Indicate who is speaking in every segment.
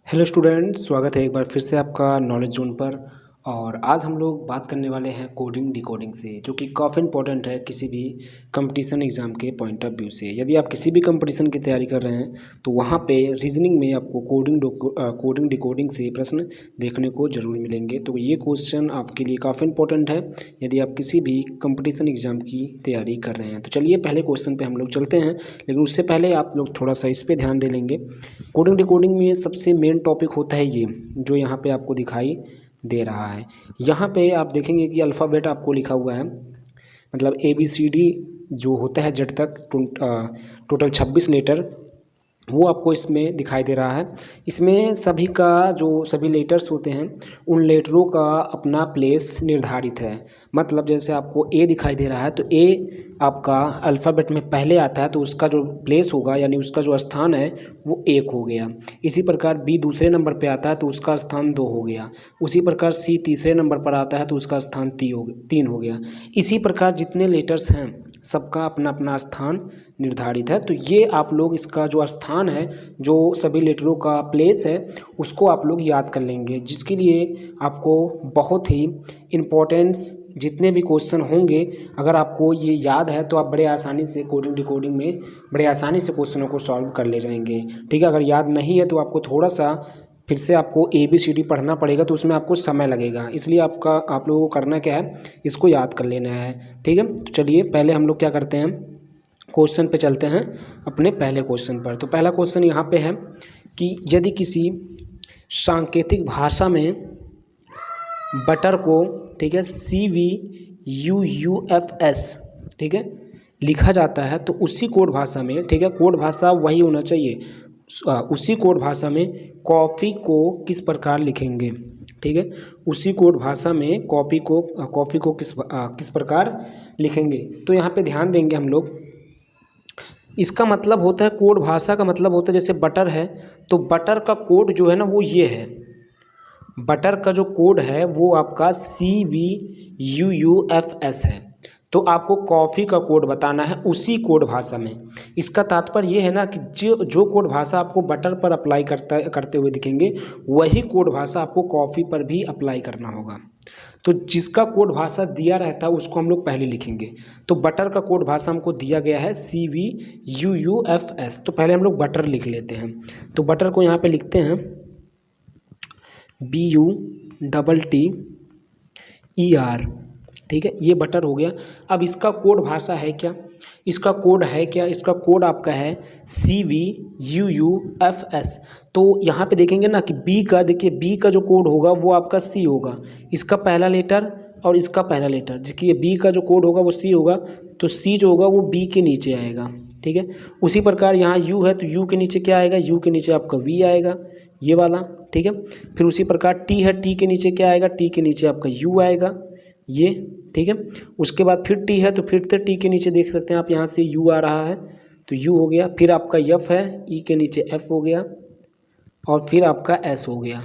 Speaker 1: Hello student, स्वागत है एक बार फिर से आपका नॉलेज जोन पर। और आज हम लोग बात करने वाले हैं कोडिंग डिकोडिंग से, जो कि काफ़ी इंपॉर्टेंट है किसी भी कंपटीशन एग्ज़ाम के पॉइंट ऑफ व्यू से। यदि आप किसी भी कंपटीशन की तैयारी कर रहे हैं तो वहाँ पे रीजनिंग में आपको कोडिंग डिकोडिंग से प्रश्न देखने को ज़रूर मिलेंगे। तो ये क्वेश्चन आपके लिए काफ़ी इंपॉर्टेंट है यदि आप किसी भी कंपटीशन एग्ज़ाम की तैयारी कर रहे हैं। तो चलिए पहले क्वेश्चन पर हम लोग चलते हैं, लेकिन उससे पहले आप लोग थोड़ा सा इस पर ध्यान दे लेंगे। कोडिंग डिकोडिंग में सबसे मेन टॉपिक होता है ये जो यहाँ पे आपको दिखाई दे रहा है। यहाँ पे आप देखेंगे कि अल्फ़ाबेट आपको लिखा हुआ है, मतलब ABCD जो होता है जेड तक टोटल 26 लेटर, वो आपको इसमें दिखाई दे रहा है। इसमें सभी लेटर्स होते हैं, उन लेटरों का अपना प्लेस निर्धारित है। मतलब जैसे आपको ए दिखाई दे रहा है तो ए आपका अल्फ़ाबेट में पहले आता है तो उसका जो प्लेस होगा यानी उसका जो स्थान है वो 1 हो गया। इसी प्रकार बी दूसरे नंबर पे आता है तो उसका स्थान 2 हो गया। उसी प्रकार सी तीसरे नंबर पर आता है तो उसका स्थान 3 हो गया। इसी प्रकार जितने लेटर्स हैं सबका अपना अपना स्थान निर्धारित है। तो ये आप लोग इसका जो स्थान है, जो सभी लेटरों का प्लेस है, उसको आप लोग याद कर लेंगे, जिसके लिए आपको बहुत ही इम्पोर्टेंस जितने भी क्वेश्चन होंगे, अगर आपको ये याद है तो आप बड़े आसानी से कोडिंग डिकोडिंग में बड़े आसानी से क्वेश्चनों को सॉल्व कर ले जाएंगे। ठीक है, अगर याद नहीं है तो आपको थोड़ा सा फिर से आपको ABCD पढ़ना पड़ेगा, तो उसमें आपको समय लगेगा। इसलिए आप लोगों को करना क्या है, इसको याद कर लेना है। ठीक है, तो चलिए पहले हम लोग क्या करते हैं, क्वेश्चन पे चलते हैं, अपने पहले क्वेश्चन पर। तो पहला क्वेश्चन यहाँ पे है कि यदि किसी सांकेतिक भाषा में बटर को, ठीक है, CVUUFS, ठीक है, लिखा जाता है तो उसी कोड भाषा में, ठीक है, कोड भाषा वही होना चाहिए, उसी कोड भाषा में कॉफ़ी को किस प्रकार लिखेंगे। ठीक है, उसी कोड भाषा में कॉफ़ी को किस प्रकार लिखेंगे। तो यहाँ पे ध्यान देंगे हम लोग, इसका मतलब होता है, कोड भाषा का मतलब होता है, जैसे बटर है तो बटर का कोड जो है ना वो ये है, बटर का जो कोड है वो आपका CVUUFS है। तो आपको कॉफ़ी का कोड बताना है उसी कोड भाषा में। इसका तात्पर्य ये है ना कि जो कोड भाषा आपको बटर पर अप्लाई करते हुए दिखेंगे, वही कोड भाषा आपको कॉफ़ी पर भी अप्लाई करना होगा। तो जिसका कोड भाषा दिया रहता है उसको हम लोग पहले लिखेंगे। तो बटर का कोड भाषा हमको दिया गया है CVUUFS, तो पहले हम लोग बटर लिख लेते हैं। तो बटर को यहाँ पे लिखते हैं BUTTER, ठीक है, ये बटर हो गया। अब इसका कोड भाषा है क्या, इसका कोड है क्या, इसका कोड आपका है CVUUFS। तो यहाँ पे देखेंगे ना कि देखिए बी का जो कोड होगा वो आपका C होगा, इसका पहला लेटर और इसका पहला लेटर। देखिए बी का जो कोड होगा वो C होगा, तो C जो होगा वो B के नीचे आएगा। ठीक है, उसी प्रकार यहाँ U है तो U के नीचे क्या आएगा, U के नीचे आपका V आएगा, ये वाला। ठीक है, फिर उसी प्रकार T है, T के नीचे क्या आएगा, T के नीचे आपका U आएगा, ये। ठीक है, उसके बाद फिर T है तो फिर से T के नीचे देख सकते हैं आप, यहाँ से U आ रहा है तो U हो गया। फिर आपका F है, E के नीचे F हो गया, और फिर आपका S हो गया।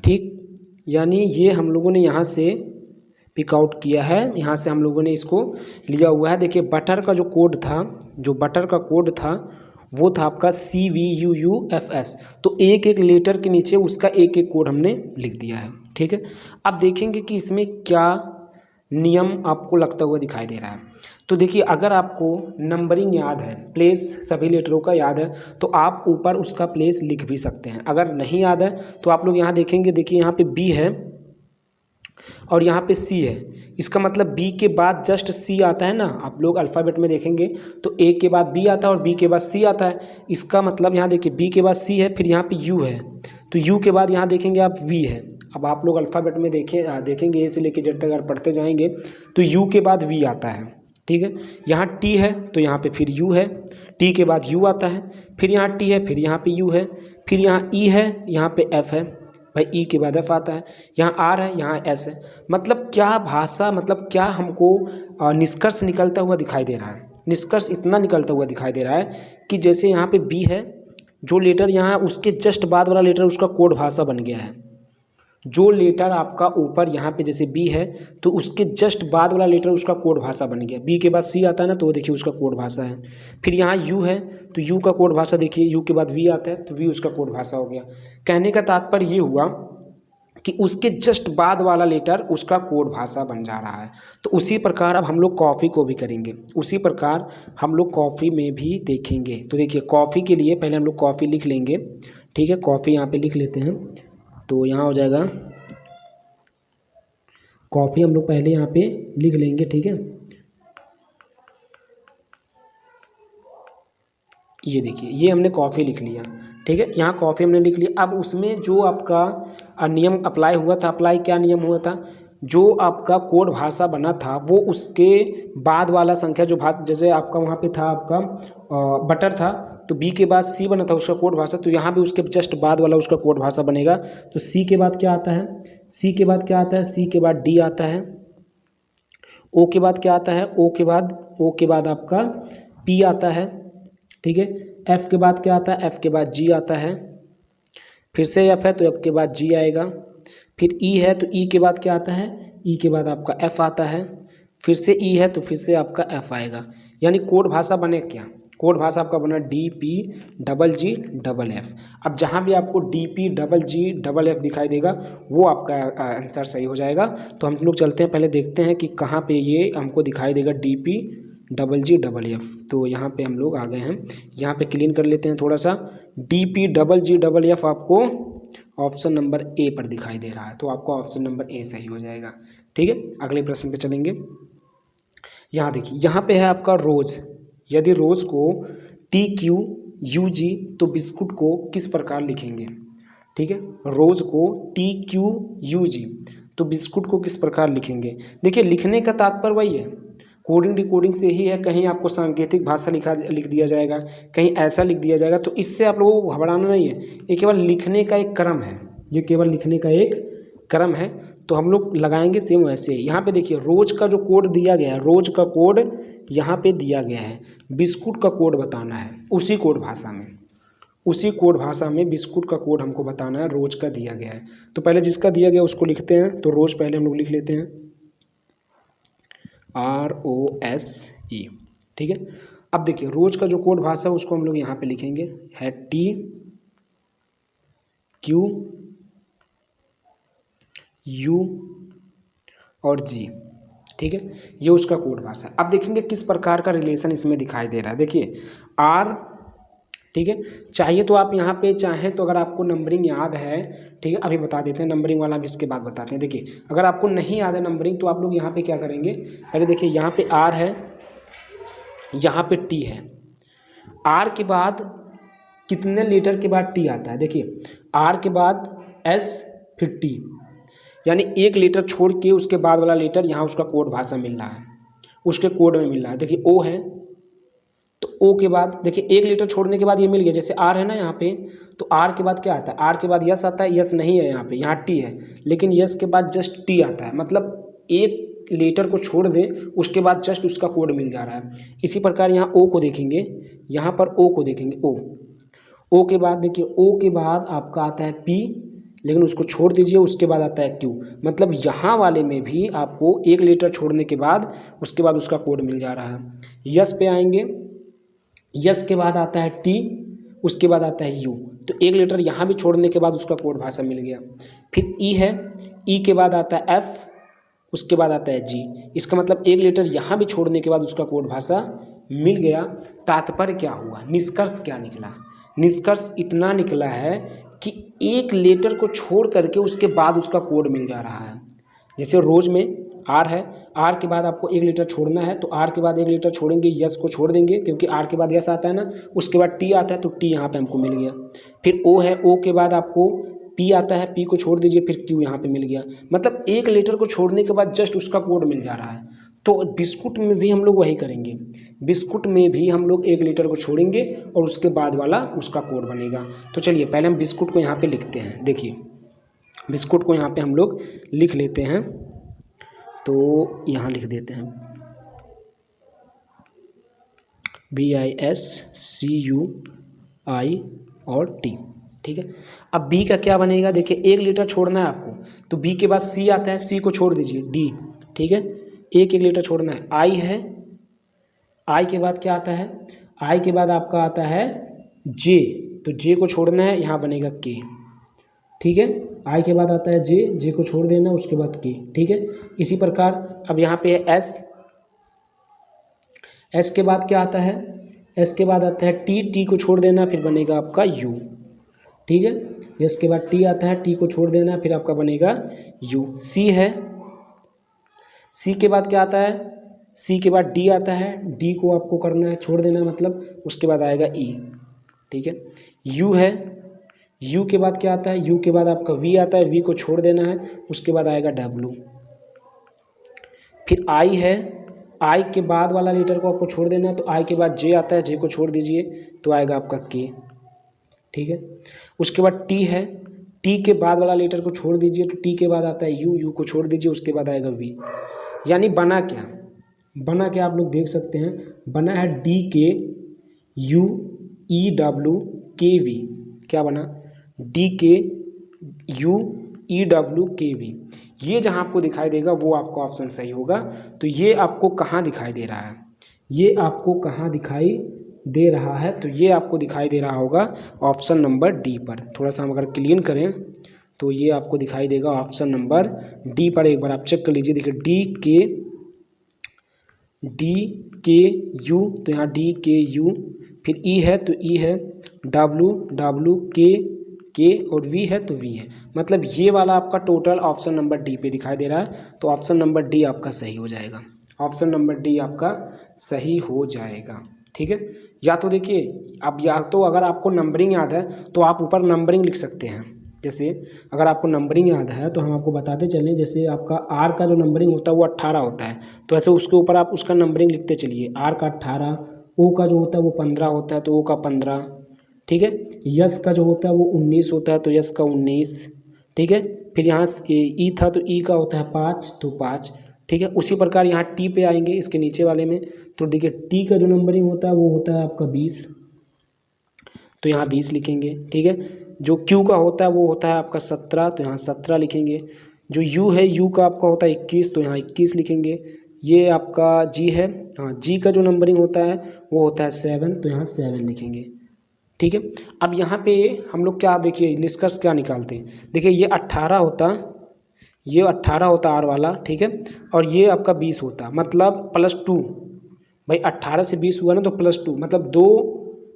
Speaker 1: ठीक, यानी ये हम लोगों ने यहाँ से पिक आउट किया है, यहाँ से हम लोगों ने इसको लिया हुआ है। देखिए बटर का जो कोड था, जो बटर का कोड था वो था आपका CVUUFS। तो एक एक लेटर के नीचे उसका एक एक कोड हमने लिख दिया है। ठीक है, अब देखेंगे कि इसमें क्या नियम आपको लगता हुआ दिखाई दे रहा है। तो देखिए अगर आपको नंबरिंग याद है, प्लेस सभी लेटरों का याद है, तो आप ऊपर उसका प्लेस लिख भी सकते हैं। अगर नहीं याद है तो आप लोग यहाँ देखेंगे, देखिए यहाँ पे B है और यहाँ पे C है, इसका मतलब B के बाद जस्ट C आता है ना। आप लोग अल्फ़ाबेट में देखेंगे तो A के बाद B आता है और B के बाद C आता है। इसका मतलब यहाँ देखिए B के बाद C है, फिर यहाँ पे U है, तो U के बाद यहाँ देखेंगे आप V है। अब आप लोग अल्फ़ाबेट में देखेंगे A से लेके Z तक अगर पढ़ते जाएंगे तो U के बाद V आता है। ठीक है, यहाँ T है तो यहाँ पे फिर U है, T के बाद U आता है, फिर यहाँ T है, फिर यहाँ पे U है, फिर यहाँ E है, यहाँ पे F है, भाई E के बाद F आता है, यहाँ R है, यहाँ S है। मतलब क्या भाषा, मतलब क्या हमको निष्कर्ष निकलता हुआ दिखाई दे रहा है। निष्कर्ष इतना निकलता हुआ दिखाई दे रहा है कि जैसे यहाँ पे B है, जो लेटर यहाँ उसके जस्ट बाद वाला लेटर उसका कोड भाषा बन गया है। जो लेटर आपका ऊपर यहाँ पे जैसे बी है तो उसके जस्ट बाद वाला लेटर उसका कोड भाषा बन गया। बी के बाद सी आता है ना, तो वो देखिए उसका कोड भाषा है। फिर यहाँ यू है तो यू का कोड भाषा देखिए, यू के बाद वी आता है तो वी उसका कोड भाषा हो गया। कहने का तात्पर्य ये हुआ कि उसके जस्ट बाद वाला लेटर उसका कोड भाषा बन जा रहा है। तो उसी प्रकार अब हम लोग कॉफ़ी को भी करेंगे, उसी प्रकार हम लोग कॉफ़ी में भी देखेंगे। तो देखिए कॉफ़ी के लिए पहले हम लोग कॉफ़ी लिख लेंगे, ठीक है। कॉफ़ी यहाँ पे लिख लेते हैं, तो यहाँ हो जाएगा कॉफ़ी, हम लोग पहले यहाँ पे लिख लेंगे, ठीक है। ये देखिए ये हमने कॉफ़ी लिख लिया, ठीक है। यहाँ कॉफ़ी हमने लिख लिया। अब उसमें जो आपका नियम अप्लाई हुआ था, अप्लाई क्या नियम हुआ था, जो आपका कोड भाषा बना था वो उसके बाद वाला संख्या जो भाग, जैसे आपका वहाँ पे था आपका बटर था तो बी के बाद सी बना था उसका कोड भाषा, तो यहाँ भी उसके जस्ट बाद वाला उसका कोड भाषा बनेगा। तो सी के बाद क्या आता है, सी के बाद क्या आता है, सी के बाद डी आता है। ओ के बाद क्या आता है, ओ के बाद आपका पी आता है, ठीक है। एफ के बाद क्या आता है, एफ के बाद जी आता है। फिर से एफ है तो एफ के बाद जी आएगा। फिर ई है तो ई के बाद क्या आता है, ई के बाद आपका एफ आता है। फिर से ई है तो फिर से आपका एफ आएगा। यानी कोड भाषा बने क्या, कोड भाषा आपका बना डी पी डबल जी डबल एफ। अब जहाँ भी आपको डी पी डबल जी डबल एफ दिखाई देगा वो आपका आंसर सही हो जाएगा। तो हम लोग चलते हैं, पहले देखते हैं कि कहाँ पे ये हमको दिखाई देगा डी पी डबल जी डबल एफ। तो यहाँ पे हम लोग आ गए हैं, यहाँ पे क्लीन कर लेते हैं थोड़ा सा। डी पी डबल जी डबल एफ आपको ऑप्शन नंबर ए पर दिखाई दे रहा है, तो आपका ऑप्शन नंबर ए सही हो जाएगा, ठीक है। अगले प्रश्न पे चलेंगे। यहाँ देखिए यहाँ पे है आपका रोज़। यदि रोज़ को टी क्यू यू जी तो बिस्कुट को किस प्रकार लिखेंगे, ठीक है। रोज़ को टी क्यू यू जी तो बिस्कुट को किस प्रकार लिखेंगे। देखिए लिखने का तात्पर्य वही है, कोडिंग डिकोडिंग से ही है। कहीं आपको सांकेतिक भाषा लिख दिया जाएगा, कहीं ऐसा लिख दिया जाएगा, तो इससे आप लोगों को घबराना नहीं है। ये केवल लिखने का एक क्रम है, ये केवल लिखने का एक क्रम है। तो हम लोग लगाएंगे सेम वैसे। यहाँ पे देखिए रोज़ का जो कोड दिया गया है, रोज़ का कोड यहाँ पे दिया गया है, बिस्कुट का कोड बताना है उसी कोड भाषा में, उसी कोड भाषा में बिस्कुट का कोड हमको बताना है, रोज़ का दिया गया है। तो पहले जिसका दिया गया उसको लिखते हैं। तो रोज़ पहले हम लोग लिख लेते हैं ROSE, ठीक है। अब देखिए रोज़ का जो कोड भाषा है उसको हम लोग यहाँ पे लिखेंगे है टी क्यू यू और जी, ठीक है। ये उसका कोड भाषा। अब देखेंगे किस प्रकार का रिलेशन इसमें दिखाई दे रहा है। देखिए आर, ठीक है। चाहिए तो आप यहाँ पे चाहें तो अगर आपको नंबरिंग याद है, ठीक है, अभी बता देते हैं नंबरिंग वाला भी इसके बाद बताते हैं। देखिए अगर आपको नहीं याद है नंबरिंग तो आप लोग यहाँ पे क्या करेंगे, पहले देखिए यहाँ पे आर है, यहाँ पे टी है। आर के बाद कितने लेटर के बाद टी आता है, देखिए आर के बाद एस फिर टी, यानी एक लेटर छोड़ के उसके बाद वाला लेटर यहाँ उसका कोड भाषा मिल रहा है, उसके कोड में मिल रहा है। देखिए ओ है तो ओ के बाद देखिए एक लेटर छोड़ने के बाद ये मिल गया। जैसे आर है ना यहाँ पे, तो आर के बाद क्या आता है, आर के बाद यस आता है, यस नहीं है यहाँ पे, यहाँ टी है, लेकिन यस के बाद जस्ट टी आता है। मतलब एक लेटर को छोड़ दें उसके बाद जस्ट उसका कोड मिल जा रहा है। इसी प्रकार यहाँ ओ को देखेंगे, यहाँ पर ओ को देखेंगे, ओ के बाद देखिए ओ के बाद आपका आता है पी, लेकिन उसको छोड़ दीजिए, उसके बाद आता है क्यू। मतलब यहाँ वाले में भी आपको एक लेटर छोड़ने के बाद उसके बाद उसका कोड मिल जा रहा है। यस पे आएंगे, यस के बाद आता है टी, उसके बाद आता है यू, तो एक लेटर यहाँ भी छोड़ने के बाद उसका कोड भाषा मिल गया। फिर ई है, ई के बाद आता है एफ, उसके बाद आता है जी। इसका मतलब एक लेटर यहाँ भी छोड़ने के बाद उसका कोड भाषा मिल गया। तात्पर्य क्या हुआ, निष्कर्ष क्या निकला, निष्कर्ष इतना निकला है कि एक लेटर को छोड़ करके उसके बाद उसका कोड मिल जा रहा है। जैसे रोज़ में आर है, आर के बाद आपको एक लेटर छोड़ना है, तो आर के बाद एक लेटर छोड़ेंगे, यस को छोड़ देंगे क्योंकि आर के बाद यस आता है ना, उसके बाद टी आता है तो टी यहाँ पे हमको मिल गया। फिर ओ है, ओ के बाद आपको पी आता है, पी को छोड़ दीजिए, फिर क्यू यहाँ पे मिल गया। मतलब एक लेटर को छोड़ने के बाद जस्ट उसका कोड मिल जा रहा है। तो बिस्कुट में भी हम लोग वही करेंगे, बिस्कुट में भी हम लोग एक लेटर को छोड़ेंगे और उसके बाद वाला उसका कोड बनेगा। तो चलिए पहले हम बिस्कुट को यहाँ पे लिखते हैं। देखिए बिस्कुट को यहाँ पे हम लोग लिख लेते हैं, तो यहाँ लिख देते हैं BISCUI और टी, ठीक है। अब बी का क्या बनेगा, देखिए 1 लीटर छोड़ना है आपको, तो बी के बाद सी आता है, सी को छोड़ दीजिए, डी, ठीक है, 1 लीटर छोड़ना है। आई है, आई के बाद क्या आता है, आई के बाद आपका आता है जे, तो जे को छोड़ना है, यहाँ बनेगा के, ठीक है। आई के बाद आता है जे, जे को छोड़ देना, उसके बाद के, ठीक है। इसी प्रकार अब यहाँ पे है एस, एस के बाद क्या आता है, एस के बाद आता है टी, टी को छोड़ देना, फिर बनेगा आपका यू, ठीक है। एस के बाद टी आता है, टी को छोड़ देना, फिर आपका बनेगा यू। सी है, सी के बाद क्या आता है, सी के बाद डी आता है, डी को आपको करना है छोड़ देना, मतलब उसके बाद आएगा ई, ठीक है। यू है, यू के बाद क्या आता है, यू के बाद आपका वी आता है, वी को छोड़ देना है, उसके बाद आएगा डब्लू। फिर आई है, आई के बाद वाला लीटर को आपको छोड़ देना है, तो आई के बाद जे आता है, जे को छोड़ दीजिए, तो आएगा आपका के, ठीक है। उसके बाद टी है, टी के बाद वाला लीटर को छोड़ दीजिए, तो टी के बाद आता है यू, यू को छोड़ दीजिए, उसके बाद आएगा वी। यानी बना क्या, बना क्या आप लोग देख सकते हैं, बना है डी के यू ई डब्ल्यू के वी, क्या बना, डी के यू ई डब्ल्यू के वी। ये जहाँ आपको दिखाई देगा वो आपका ऑप्शन सही होगा। तो ये आपको कहाँ दिखाई दे रहा है, ये आपको कहाँ दिखाई दे रहा है, तो ये आपको दिखाई दे रहा होगा ऑप्शन नंबर डी पर। थोड़ा सा हम अगर क्लीन करें तो ये आपको दिखाई देगा ऑप्शन नंबर डी पर। एक बार आप चेक कर लीजिए, देखिए डी के यू, तो यहाँ डी के यू, फिर ई है तो ई है, डब्लू डब्लू के और वी है तो वी है, मतलब ये वाला आपका टोटल ऑप्शन नंबर डी पे दिखाई दे रहा है। तो ऑप्शन नंबर डी आपका सही हो जाएगा, ऑप्शन नंबर डी आपका सही हो जाएगा, ठीक है। या तो देखिए अब, या तो अगर आपको नंबरिंग याद है तो आप ऊपर नंबरिंग लिख सकते हैं। जैसे अगर आपको नंबरिंग याद है तो हम आपको बताते चलें, जैसे आपका आर का जो नंबरिंग होता है वो 18 होता है, तो ऐसे उसके ऊपर आप उसका नंबरिंग लिखते चलिए, आर का 18, ओ का जो होता है वो 15 होता है तो ओ का 15, ठीक है। यस का जो होता है वो 19 होता है तो यस का 19, ठीक है। फिर यहाँ ई था तो ई का होता है 5 तो 5, ठीक है। उसी प्रकार यहाँ टी पे आएंगे इसके नीचे वाले में, तो देखिए टी का जो नंबरिंग होता है वो होता है आपका 20, तो यहाँ 20 लिखेंगे, ठीक है। जो क्यू का होता है वो होता है आपका 17, तो यहाँ 17 लिखेंगे। जो यू है, यू का आपका होता है 21, तो यहाँ 21 लिखेंगे। ये आपका जी है, हाँ जी का जो नंबरिंग होता है वो होता है 7, तो यहाँ 7 लिखेंगे, ठीक है। अब यहाँ पे हम लोग क्या देखिए निष्कर्ष क्या निकालते हैं, देखिए ये 18 होता, ये 18 होता आर वाला, ठीक है, और ये आपका 20 होता, मतलब +2, भाई 18 से 20 हुआ ना तो +2, मतलब 2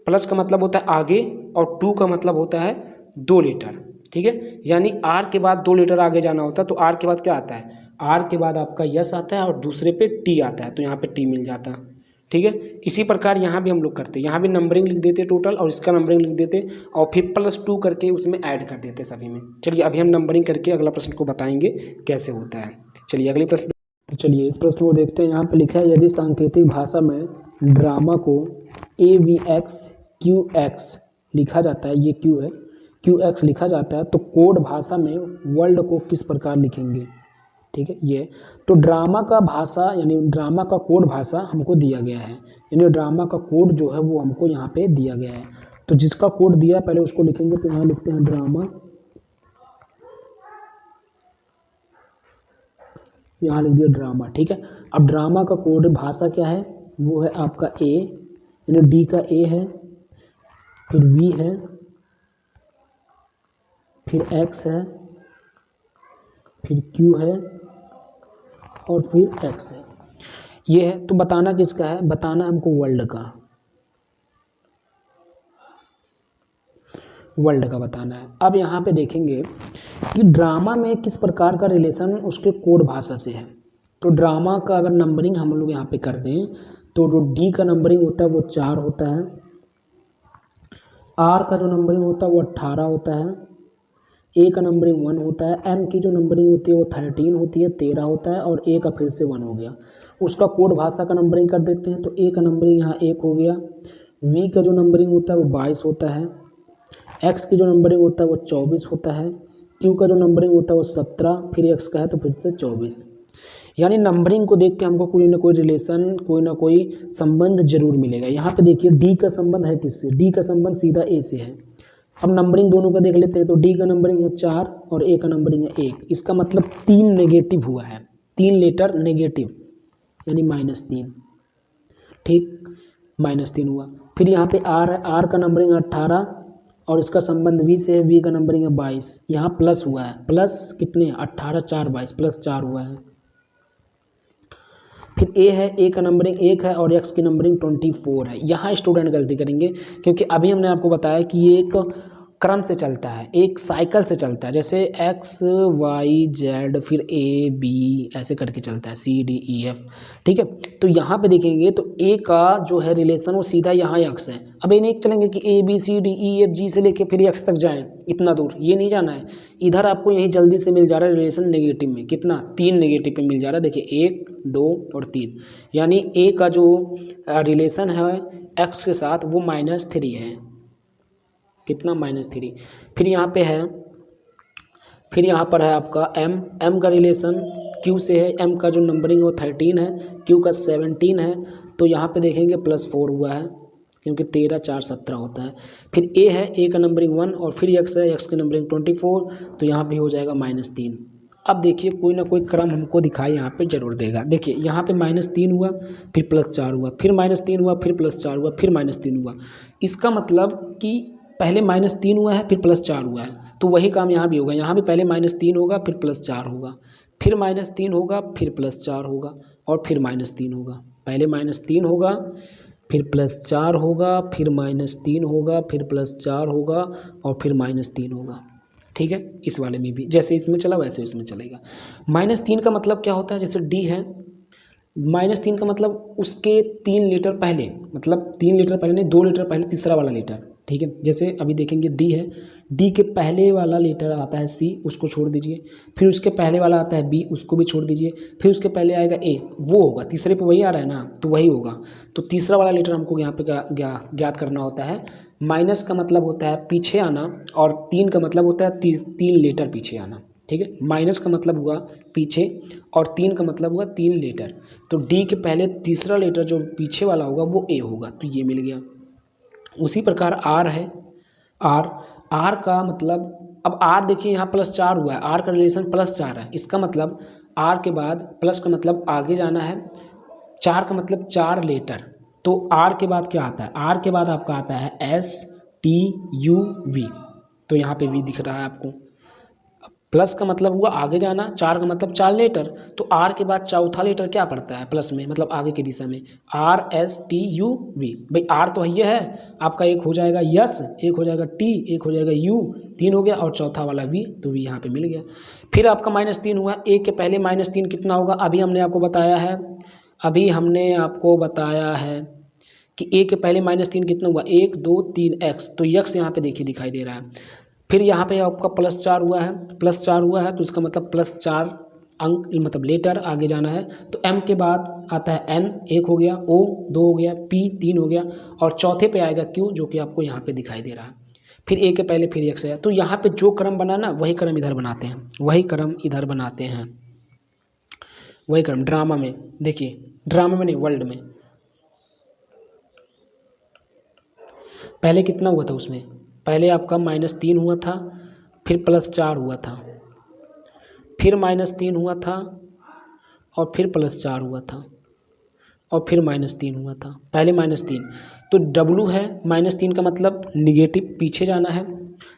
Speaker 1: प्लस का मतलब होता है आगे और 2 का मतलब होता है 2 लीटर, ठीक है। यानी आर के बाद 2 लीटर आगे जाना होता है, तो आर के बाद क्या आता है, आर के बाद आपका यस आता है और दूसरे पे टी आता है, तो यहाँ पे टी मिल जाता है, ठीक है। इसी प्रकार यहाँ भी हम लोग करते, यहाँ भी नंबरिंग लिख देते टोटल और इसका नंबरिंग लिख देते और फिर +2 करके उसमें ऐड कर देते सभी में। चलिए अभी हम नंबरिंग करके अगला प्रश्न को बताएंगे कैसे होता है। चलिए अगले प्रश्न, तो चलिए इस प्रश्न को देखते हैं। यहाँ पे लिखा है यदि सांकेतिक भाषा में ड्रामा को AVX QX लिखा जाता है, ये क्यू है, QX लिखा जाता है, तो कोड भाषा में वर्ल्ड को किस प्रकार लिखेंगे, ठीक है। ये तो ड्रामा का भाषा यानी ड्रामा का कोड भाषा हमको दिया गया है, यानी ड्रामा का कोड जो है वो हमको यहाँ पे दिया गया है, तो जिसका कोड दिया है पहले उसको लिखेंगे, तो यहाँ लिखते हैं ड्रामा, यहाँ लिख दिया ड्रामा, ठीक है। अब ड्रामा का कोड भाषा क्या है, वो है आपका ए, यानी डी का ए है, फिर वी है, फिर एक्स है, फिर क्यू है और फिर एक्स है। ये है, तो बताना किसका है, बताना हमको वर्ल्ड का, वर्ल्ड का बताना है। अब यहाँ पे देखेंगे कि ड्रामा में किस प्रकार का रिलेशन उसके कोड भाषा से है। तो ड्रामा का अगर नंबरिंग हम लोग यहाँ पे कर दें तो जो डी का नंबरिंग होता है वो 4 होता है, आर का जो नंबरिंग होता है वो 18 होता है, ए का नंबरिंग 1 होता है, एम की जो नंबरिंग होती है वो 13 होती है, 13 होता है, और ए का फिर से 1 हो गया। उसका कोड भाषा का नंबरिंग कर देते हैं, तो ए का नंबरिंग यहाँ 1 हो गया, वी का जो नंबरिंग होता है वो 22 होता है, एक्स की जो नंबरिंग होता है वो 24 होता है, क्यू का जो नंबरिंग होता है वो 17, फिर एक्स का है तो फिर से 24। यानी नंबरिंग को देख के हमको कोई ना कोई रिलेशन, कोई ना कोई संबंध जरूर मिलेगा। यहाँ पे देखिए डी का संबंध है किससे, डी का संबंध सीधा ए से है, अब नंबरिंग दोनों का देख लेते हैं। तो डी का नंबरिंग है 4 और ए का नंबरिंग है 1। इसका मतलब 3 नेगेटिव हुआ है, 3 लेटर नेगेटिव, यानी -3। ठीक, -3 हुआ। फिर यहाँ पे आर है, आर का नंबरिंग 18 और इसका संबंध वी से है, वी का नंबरिंग है 22। यहाँ प्लस हुआ है, प्लस कितने, 18 4 22, +4 हुआ है। फिर ए है, ए का नंबरिंग 1 है और एक्स की नंबरिंग 24 है। यहाँ स्टूडेंट गलती करेंगे क्योंकि अभी हमने आपको बताया कि ये एक क्रम से चलता है, एक साइकिल से चलता है, जैसे एक्स वाई जेड फिर ए बी ऐसे करके चलता है, सी डी ई एफ। ठीक है, तो यहाँ पे देखेंगे तो ए का जो है रिलेशन वो सीधा यहाँ एक्स है। अब ये नहीं चलेंगे कि A B C D E F G से लेके फिर एक्स तक जाएं, इतना दूर ये नहीं जाना है। इधर आपको यही जल्दी से मिल जा रहा है रिलेशन नेगेटिव में, कितना, 3 नेगेटिव पे मिल जा रहा है। देखिए 1 2 और 3, यानी ए का जो रिलेशन है एक्स के साथ वो -3 है। कितना, -3। फिर यहाँ पे है, फिर यहाँ पर है आपका एम, एम का रिलेशन क्यू से है, एम का जो नंबरिंग है वो 13 है, क्यू का 17 है। तो यहाँ पे देखेंगे +4 हुआ है क्योंकि 13 4 17 होता है। फिर ए है, ए का नंबरिंग 1 और फिर एक्स है, एक्स की नंबरिंग 24, तो यहाँ भी हो जाएगा -3। अब देखिए कोई ना कोई क्रम हमको दिखाई यहाँ पे जरूर देगा। देखिए यहाँ पे -3 हुआ, फिर +4 हुआ, फिर -3 हुआ, फिर +4 हुआ, फिर -3 हुआ। इसका मतलब कि पहले -3 हुआ है फिर +4 हुआ है, तो वही काम यहाँ भी होगा। यहाँ भी पहले -3 होगा फिर +4 होगा, फिर -3 होगा फिर +4 होगा और फिर -3 होगा। पहले -3 होगा फिर +4 होगा, फिर -3 होगा, फिर +4 होगा और फिर -3 होगा। ठीक है, इस वाले में भी जैसे इसमें चला वैसे उसमें चलेगा। -3 का मतलब क्या होता है, जैसे डी है, -3 का मतलब उसके 3 लीटर पहले, मतलब 3 लीटर पहले नहीं, 2 लीटर पहले तीसरा वाला लीटर। ठीक है, जैसे अभी देखेंगे डी है, डी के पहले वाला लीटर आता है सी, उसको छोड़ दीजिए। फिर उसके पहले वाला आता है बी, उसको भी छोड़ दीजिए। फिर उसके पहले आएगा ए, वो होगा, तीसरे पे वही आ रहा है ना, तो वही होगा। तो तीसरा वाला लीटर हमको यहाँ पे ज्ञात करना होता है। माइनस का मतलब होता है पीछे आना और 3 का मतलब होता है 3 लीटर पीछे आना। ठीक है, माइनस का मतलब हुआ पीछे और 3 का मतलब हुआ 3 लीटर। तो डी के पहले तीसरा लीटर जो पीछे वाला होगा वो ए होगा, तो ये मिल गया। उसी प्रकार आर है, आर, आर का मतलब, अब आर देखिए यहाँ +4 हुआ है, आर का रिलेशन +4 है। इसका मतलब आर के बाद प्लस का मतलब आगे जाना है, 4 का मतलब 4 लीटर। तो आर के बाद क्या आता है, आर के बाद आपका आता है STUV, तो यहाँ पे वी दिख रहा है आपको। प्लस का मतलब हुआ आगे जाना, 4 का मतलब 4 लीटर, तो आर के बाद चौथा लीटर क्या पड़ता है प्लस में, मतलब आगे की दिशा में, RSTUV। भाई आर तो ये है आपका, एक हो जाएगा यस, एक हो जाएगा टी, एक हो जाएगा यू, 3 हो गया और चौथा वाला वी, तो वी यहाँ पे मिल गया। फिर आपका -3 हुआ, ए के पहले -3 कितना होगा, अभी हमने आपको बताया है, अभी हमने आपको बताया है कि ए के पहले -3 कितना हुआ, 1 2 3 एक्स, तो यक्स यहाँ पे देखिए दिखाई दे रहा है। फिर यहाँ पे आपका +4 हुआ है, +4 हुआ है तो इसका मतलब +4 अंक मतलब लेटर आगे जाना है। तो एम के बाद आता है एन, 1 हो गया, ओ 2 हो गया, पी 3 हो गया और चौथे पे आएगा क्यू, जो कि आपको यहाँ पे दिखाई दे रहा है। फिर ए के पहले फिर एक्स है, तो यहाँ पे जो क्रम बना ना वही क्रम इधर बनाते हैं, वही क्रम इधर बनाते हैं, वही क्रम। ड्रामा में देखिए, ड्रामा में नहीं वर्ल्ड में पहले कितना हुआ था, उसमें पहले आपका -3 हुआ था, फिर +4 हुआ था, फिर -3 हुआ था और फिर +4 हुआ था और फिर -3 हुआ था, पहले -3। तो डब्लू है, -3 का मतलब निगेटिव, पीछे जाना है।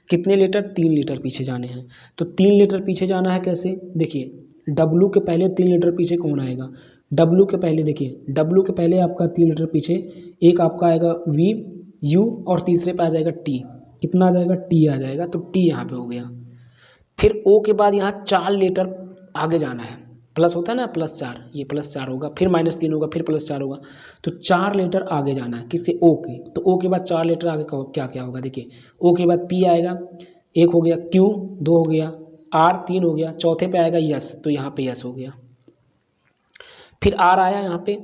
Speaker 1: कितने लीटर, 3 लीटर पीछे जाने हैं। तो 3 लीटर पीछे जाना है कैसे, देखिए डब्लू के पहले 3 लीटर पीछे कौन आएगा, डब्लू के पहले देखिए, डब्लू के पहले आपका 3 लीटर पीछे एक आपका आएगा वी यू और तीसरे पे आ जाएगा टी, कितना आ जाएगा, टी आ जाएगा, तो टी यहाँ पे हो गया। फिर ओ के बाद यहाँ 4 लीटर आगे जाना है, प्लस होता है ना +4, ये +4 होगा, फिर -3 होगा, फिर +4 होगा, तो 4 लीटर आगे जाना है किससे, ओ के। तो ओ के बाद 4 लीटर आगे क्या क्या होगा, देखिए ओ के बाद पी आएगा, 1 हो गया, क्यू 2 हो गया, आर 3 हो गया, चौथे पे आएगा यस, तो यहाँ पे यस हो गया। फिर आर आया यहाँ पे,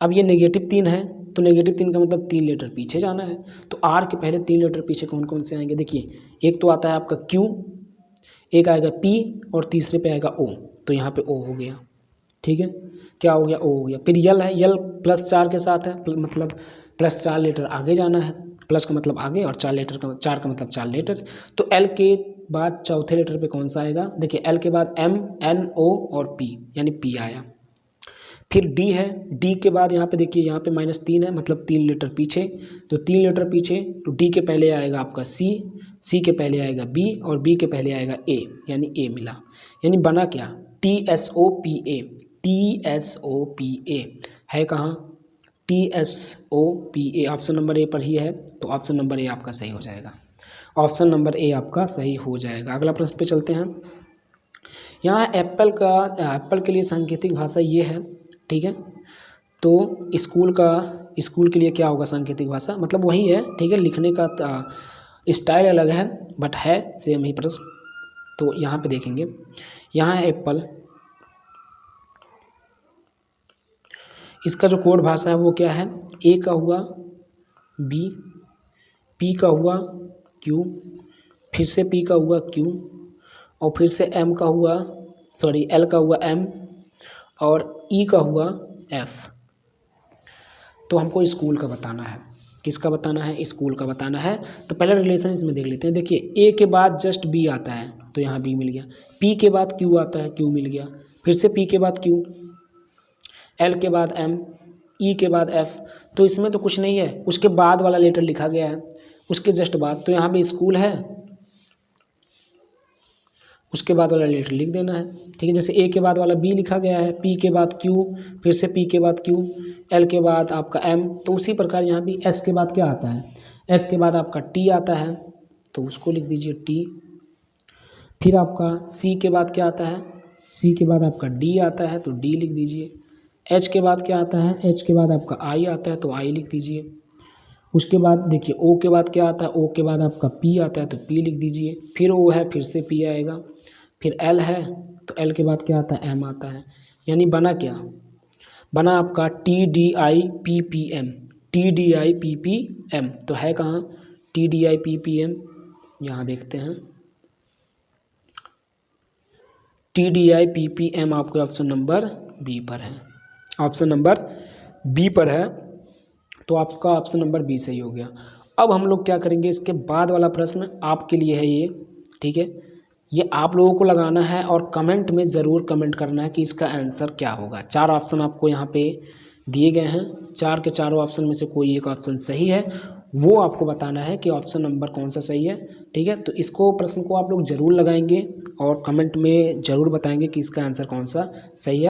Speaker 1: अब ये -3 है, तो -3 का मतलब 3 लीटर पीछे जाना है। तो आर के पहले 3 लीटर पीछे कौन कौन से आएंगे, देखिए एक तो आता है आपका क्यू, एक आएगा पी और तीसरे पे आएगा ओ, तो यहाँ पे ओ हो गया। ठीक है, क्या हो गया, ओ हो गया। फिर यल है, यल +4 के साथ है, मतलब +4 लीटर आगे जाना है। प्लस का मतलब आगे और 4 लेटर का 4 का मतलब 4 लेटर। तो एल के बाद चौथे लेटर पे कौन सा आएगा? देखिए एल के बाद एम, एन, ओ और पी, यानी पी आया। फिर डी है, डी के बाद यहाँ पे देखिए यहाँ पे -3 है, मतलब 3 लेटर पीछे, तो 3 लेटर पीछे, तो डी के पहले आएगा आपका सी, सी के पहले आएगा बी और बी के पहले आएगा ए, यानी ए मिला। यानी बना क्या? TSOPA, TSOPA है कहाँ? TSOPA ऑप्शन नंबर ए पर ही है, तो ऑप्शन नंबर ए आपका सही हो जाएगा। ऑप्शन नंबर ए आपका सही हो जाएगा। अगला प्रश्न पे चलते हैं। यहाँ एप्पल के लिए सांकेतिक भाषा ये है, ठीक है। तो स्कूल के लिए क्या होगा सांकेतिक भाषा? मतलब वही है, ठीक है, लिखने का स्टाइल अलग है बट है सेम ही प्रश्न। तो यहाँ पे देखेंगे, यहाँ है एप्पल, इसका जो कोड भाषा है वो क्या है? ए का हुआ बी, पी का हुआ क्यू, फिर से पी का हुआ क्यू और फिर से एम का हुआ एल का हुआ एम और ई का हुआ एफ। तो हमको स्कूल का बताना है। किसका बताना है? स्कूल का बताना है। तो पहले रिलेशन इसमें देख लेते हैं। देखिए ए के बाद जस्ट बी आता है, तो यहाँ बी मिल गया। पी के बाद क्यू आता है, क्यू मिल गया। फिर से पी के बाद क्यू, एल के बाद एम, ई के बाद एफ। तो इसमें तो कुछ नहीं है, उसके बाद वाला लेटर लिखा गया है, उसके जस्ट बाद। तो यहाँ पे स्कूल है, उसके बाद वाला लेटर लिख देना है, ठीक है। जैसे ए के बाद वाला बी लिखा गया है, पी के बाद क्यू, फिर से पी के बाद क्यू, एल के बाद आपका एम। तो उसी प्रकार यहाँ भी एस के बाद क्या आता है? एस के बाद आपका टी आता है, तो उसको लिख दीजिए टी। फिर आपका सी के बाद क्या आता है? सी के बाद आपका डी आता है, तो डी लिख दीजिए। एच के बाद क्या आता है? एच के बाद आपका आई आता है, तो आई लिख दीजिए। उसके बाद देखिए ओ के बाद क्या आता है? ओ के बाद आपका पी आता है, तो पी लिख दीजिए। फिर ओ है, फिर से पी आएगा। फिर एल है, तो एल के बाद क्या आता है? एम आता है। यानी बना क्या? बना आपका TDIPPM, TDIPPM। तो है कहाँ TDIPPM? यहाँ देखते हैं, TDIPPM आपके ऑप्शन नंबर बी पर है। ऑप्शन नंबर बी पर है, तो आपका ऑप्शन नंबर बी सही हो गया। अब हम लोग क्या करेंगे? इसके बाद वाला प्रश्न आपके लिए है ये, ठीक है। ये आप लोगों को लगाना है और कमेंट में ज़रूर कमेंट करना है कि इसका आंसर क्या होगा। 4 ऑप्शन आपको यहाँ पे दिए गए हैं, 4 के चारों ऑप्शन में से कोई एक ऑप्शन सही है, वो आपको बताना है कि ऑप्शन नंबर कौन सा सही है, ठीक है। तो इसको प्रश्न को आप लोग ज़रूर लगाएंगे और कमेंट में ज़रूर बताएंगे कि इसका आंसर कौन सा सही है।